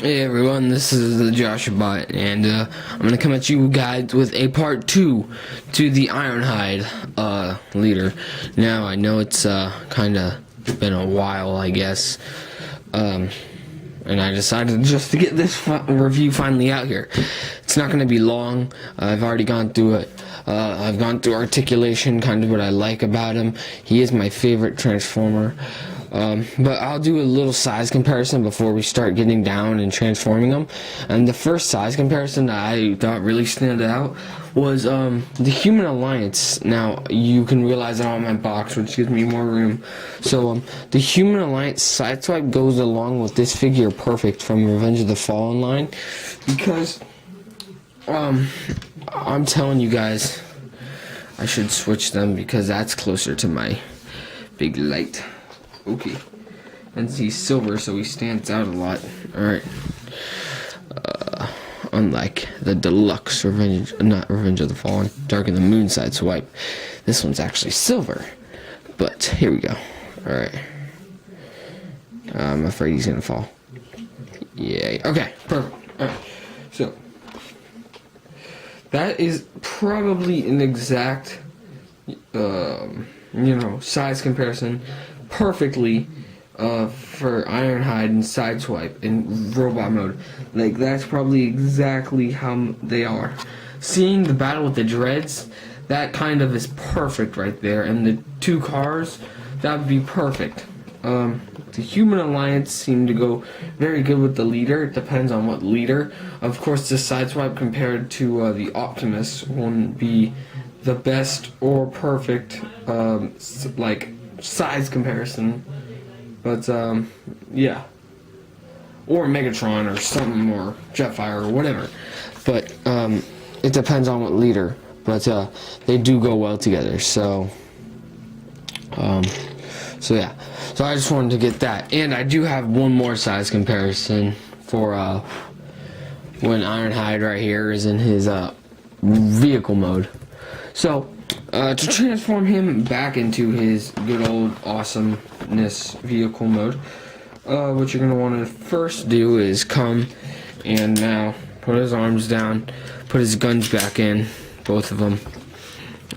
Hey everyone, this is the Joshua Bot, and I'm gonna come at you guys with a part 2 to the Ironhide leader. Now I know it's kinda been a while, I guess, and I decided just to get this review finally out here. It's not gonna be long. I've already gone through it. I've gone through articulation, kind of what I like about him. He is my favorite Transformer. But I'll do a little size comparison before we start getting down and transforming them. And the first size comparison that I thought really stood out was the Human Alliance. Now you can realize it on my box, which gives me more room. So the Human Alliance sideswipe goes along with this figure perfect from Revenge of the Fallen line, because I'm telling you guys, I should switch them because that's closer to my big light. Okay, and he's silver, so he stands out a lot. Alright. Unlike the deluxe not Revenge of the Fallen, Dark in the Moon side swipe, this one's actually silver. But here we go. Alright. I'm afraid he's gonna fall. Yeah. Okay. Perfect. Alright. So that is probably an exact, size comparison. Perfectly for Ironhide and Sideswipe in robot mode. Like, that's probably exactly how they are. Seeing the battle with the dreads, that kind of is perfect right there. And the two cars, that would be perfect. The Human Alliance seemed to go very good with the leader. It depends on what leader. Of course, the Sideswipe compared to the Optimus wouldn't be the best or perfect size comparison, but yeah, or Megatron or something, or Jetfire or whatever, but it depends on what leader, but they do go well together. So yeah, so I just wanted to get that. And I do have one more size comparison for when Ironhide right here is in his vehicle mode. So to transform him back into his good old awesomeness vehicle mode, what you're going to want to first do is come and now put his arms down, put his guns back in, both of them.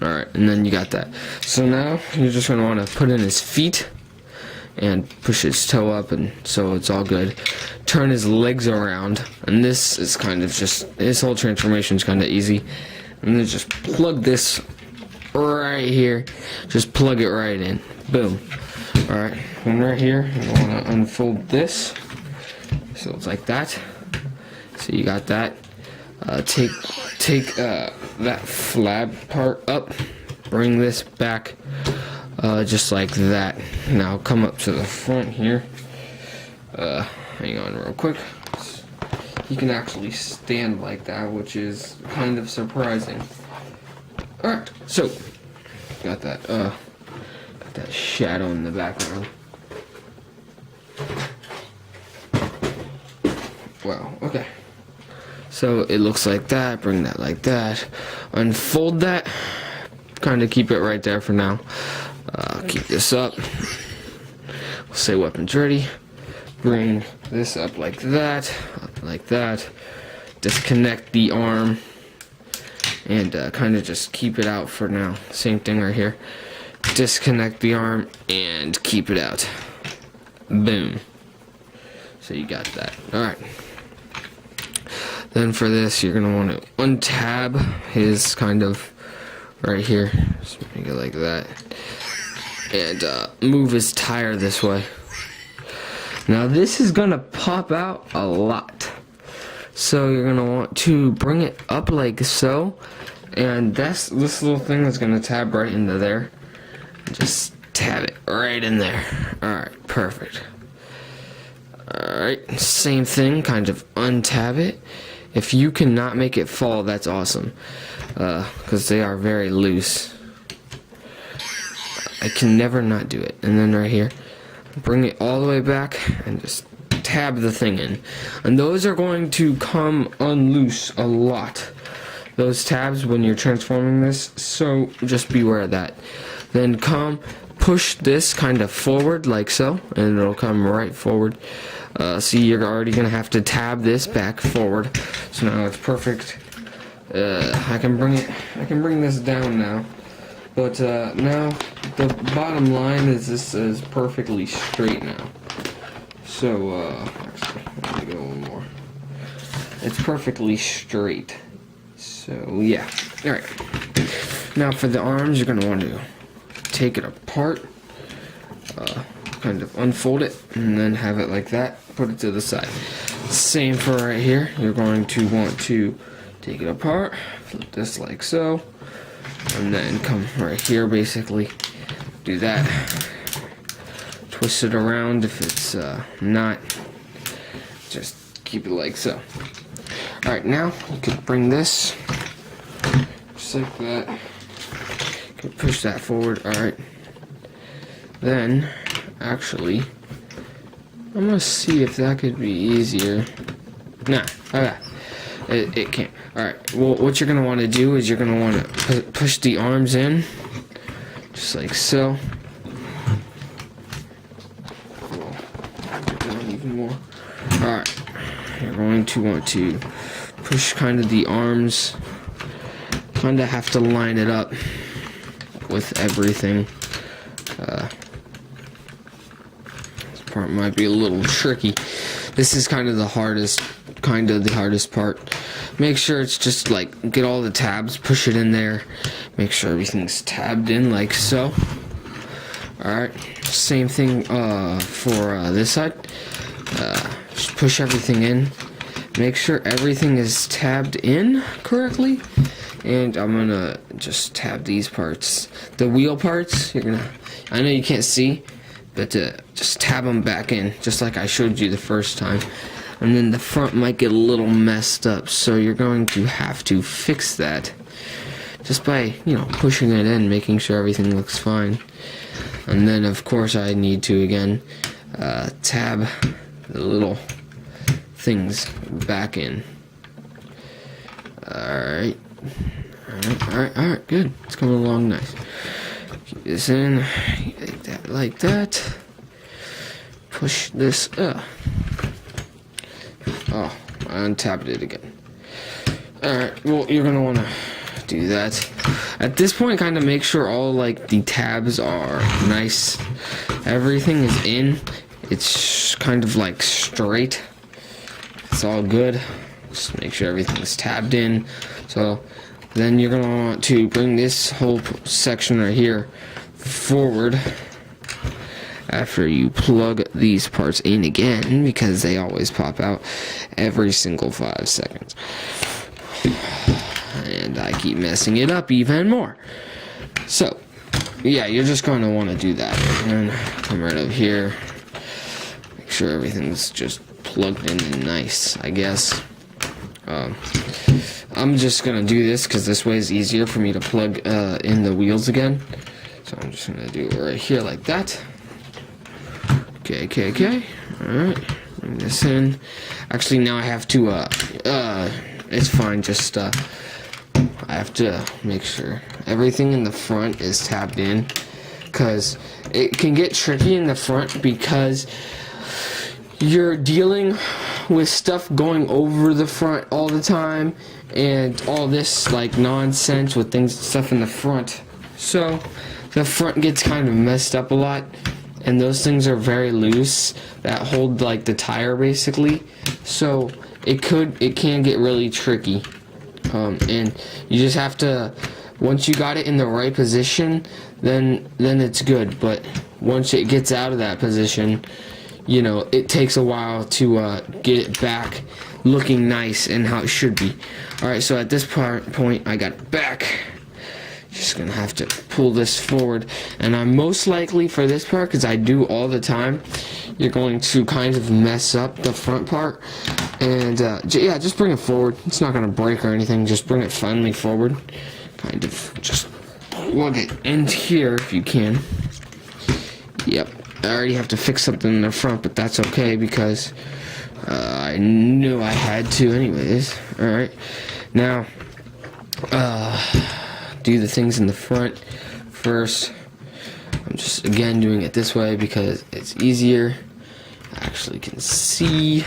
Alright, and then you got that. So now you're just going to want to put in his feet and push his toe up, and so it's all good. Turn his legs around, and this is kind of just, his whole transformation is kind of easy. And then just plug this right here. Just plug it right in. Boom. Alright, and right here, you want to unfold this. So it's like that. So you got that. Take that flap part up. Bring this back. Just like that. Now come up to the front here. Hang on real quick. He can actually stand like that, which is kind of surprising. Alright, so got that shadow in the background. Wow, okay. So it looks like that, bring that like that. Unfold that. Kinda keep it right there for now. Keep this up. We'll say weapons ready. Bring this up like that, disconnect the arm, and kind of just keep it out for now. Same thing right here. Disconnect the arm and keep it out. Boom. So you got that. Alright. Then for this, you're going to want to untab his kind of right here. Just make it like that. And move his tire this way. Now this is gonna pop out a lot, so you're gonna want to bring it up like so, and this little thing is gonna tab right into there. Just tab it right in there. Alright, perfect. Alright, same thing, kind of untab it. If you cannot make it fall, that's awesome, because they are very loose. I can never not do it. And then right here, bring it all the way back and just tab the thing in. And those are going to come unloose a lot, those tabs, when you're transforming this, so just beware of that. Then push this kind of forward like so, and it'll come right forward. See, you're already gonna have to tab this back forward. So now it's perfect. I can bring this down now. But now the bottom line is this is perfectly straight now. So actually, let me go one more. It's perfectly straight. So yeah. All right. Now for the arms, you're gonna want to take it apart, kind of unfold it, and then have it like that. Put it to the side. Same for right here. You're going to want to take it apart, flip this like so, and then come right here. Basically, do that. Twist it around if it's not. Just keep it like so. All right, now you can bring this just like that. You can push that forward. All right. Then, actually, I'm gonna see if that could be easier. Nah, okay. It can't. Alright, well, what you're gonna want to do is you're gonna want to push the arms in, just like so. Even more. Alright, you're going to want to push kind of the arms, kind of have to line it up with everything. This part might be a little tricky. This is kind of the hardest part. Make sure it's just like, get all the tabs, push it in there, make sure everything's tabbed in like so. Alright, same thing for this side. Just push everything in, make sure everything is tabbed in correctly, and I'm gonna just tab these parts. The wheel parts, I know you can't see, but just tab them back in, just like I showed you the first time. And then the front might get a little messed up, so you're going to have to fix that just by, pushing it in, making sure everything looks fine. And then, of course, I need to, again, tab the little things back in. Alright, good. It's coming along nice. Keep this in, like that. Push this up. Oh, I untapped it again. Alright, well, you're gonna wanna do that. At this point, kind of make sure all, the tabs are nice. Everything is in. It's kind of, straight. It's all good. Just make sure everything's tabbed in. So, then you're gonna want to bring this whole section right here forward after you plug these parts in again, because they always pop out every single 5 seconds. And I keep messing it up even more. So, yeah, you're just going to want to do that. And come right up here. Make sure everything's just plugged in and nice, I guess. I'm just going to do this because this way is easier for me to plug in the wheels again. So I'm just going to do it right here like that. Okay. Alright, bring this in. Actually, now I have to, it's fine, just, I have to make sure everything in the front is tabbed in, because it can get tricky in the front because you're dealing with stuff going over the front all the time, and all this, nonsense with stuff in the front. So, the front gets kind of messed up a lot. And those things are very loose that hold the tire basically, so it can get really tricky. And you just have to, once you got it in the right position, then it's good. But once it gets out of that position, it takes a while to get it back looking nice and how it should be. All right, so at this point, I got it back. Just gonna have to pull this forward, and I'm most likely for this part, because I do all the time, you're going to kind of mess up the front part, and yeah, just bring it forward. It's not gonna break or anything, just bring it finally forward, kind of just plug it into here if you can. Yep, I already have to fix something in the front, but that's okay because I knew I had to anyways. Alright, now do the things in the front first. I'm just again doing it this way because it's easier. actually can see.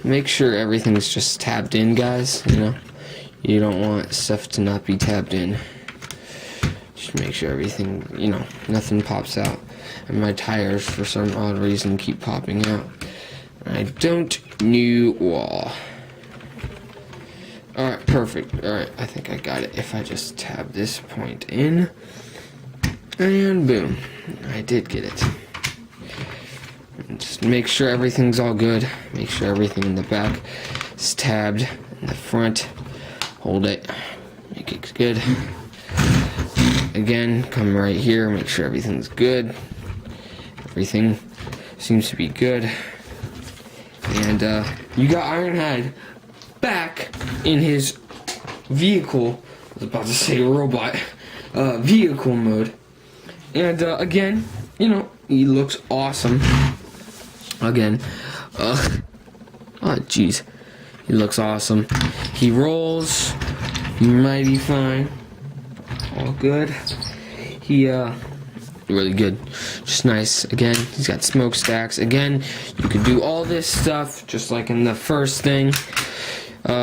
Make sure everything's just tabbed in, guys. You know, you don't want stuff to not be tabbed in. Just make sure everything, you know, nothing pops out. And my tires, for some odd reason, keep popping out. I don't know why. Alright, perfect. Alright, I think I got it. If I just tab this point in, and boom, I did get it. And just make sure everything's all good. Make sure everything in the back is tabbed. In the front, hold it. Make it good. Again, come right here. Make sure everything's good. Everything seems to be good. And you got Ironhide back in his vehicle. I was about to say robot. Vehicle mode. And again, you know, he looks awesome. Again, oh jeez, he looks awesome. He rolls mighty fine. All good. He really good. Just nice. Again, he's got smokestacks. Again, you could do all this stuff just like in the first thing.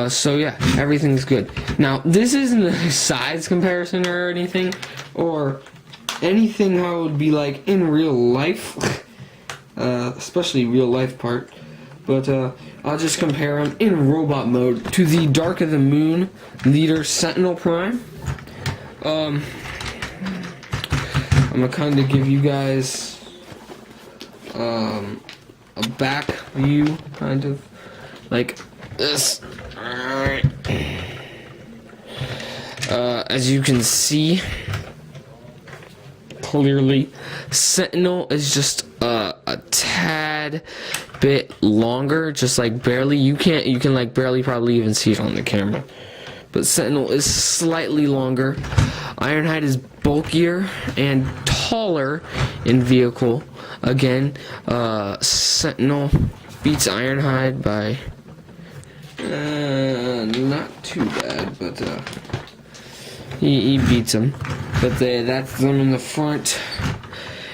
So yeah, everything's good. Now, this isn't a size comparison or anything, or anything how it would be like in real life, especially real life part. But I'll just compare him in robot mode to the Dark of the Moon Leader Sentinel Prime. I'm gonna kind of give you guys a back view, kind of like this. Alright. As you can see clearly, Sentinel is just a tad bit longer, just like barely. You can like barely probably even see it on the camera. But Sentinel is slightly longer. Ironhide is bulkier and taller in vehicle. Again, Sentinel beats Ironhide by not too bad, but he beats him. But that's them in the front.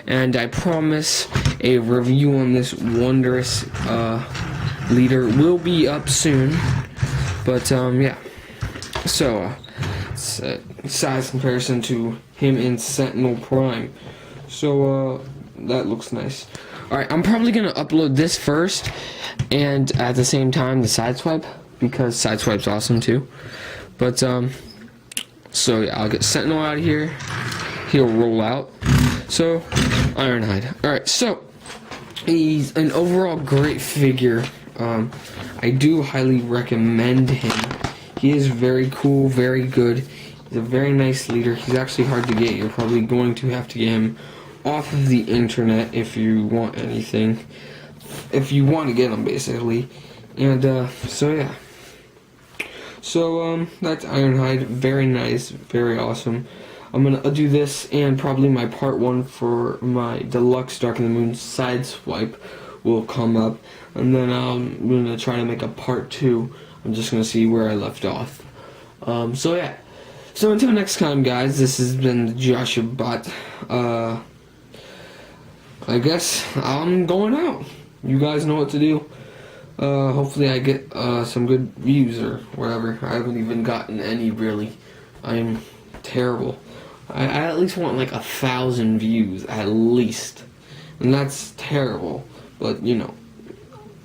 And I promise a review on this wondrous leader will be up soon. But yeah. So size comparison to him in Sentinel Prime. So that looks nice. Alright, I'm probably gonna upload this first, and at the same time the Sideswipe, because Sideswipe's awesome too. But so yeah, I'll get Sentinel out of here. He'll roll out. So Ironhide. Alright, so he's an overall great figure. I do highly recommend him. He is very cool, very good. He's a very nice leader. He's actually hard to get. You're probably going to have to get him off of the internet if you want anything. If you want to get him, basically. And, so yeah. So, that's Ironhide. Very nice, very awesome. I'm gonna do this and probably my part 1 for my deluxe Dark of the Moon Sideswipe will come up. And then I'm gonna try to make a part 2. I'm just gonna see where I left off. So yeah. So until next time, guys, this has been Joshua Bot. I guess I'm going out. You guys know what to do. Hopefully I get some good views or whatever. I haven't even gotten any, really. I'm terrible. I at least want like 1,000 views, at least. And that's terrible. But, you know,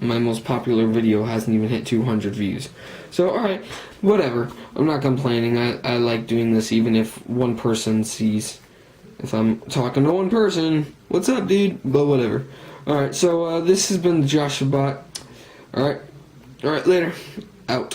my most popular video hasn't even hit 200 views. So, alright, whatever. I'm not complaining. I like doing this even if one person sees. If I'm talking to one person, what's up, dude? But whatever. Alright, so this has been the Joshua Bot. Alright, later. Out.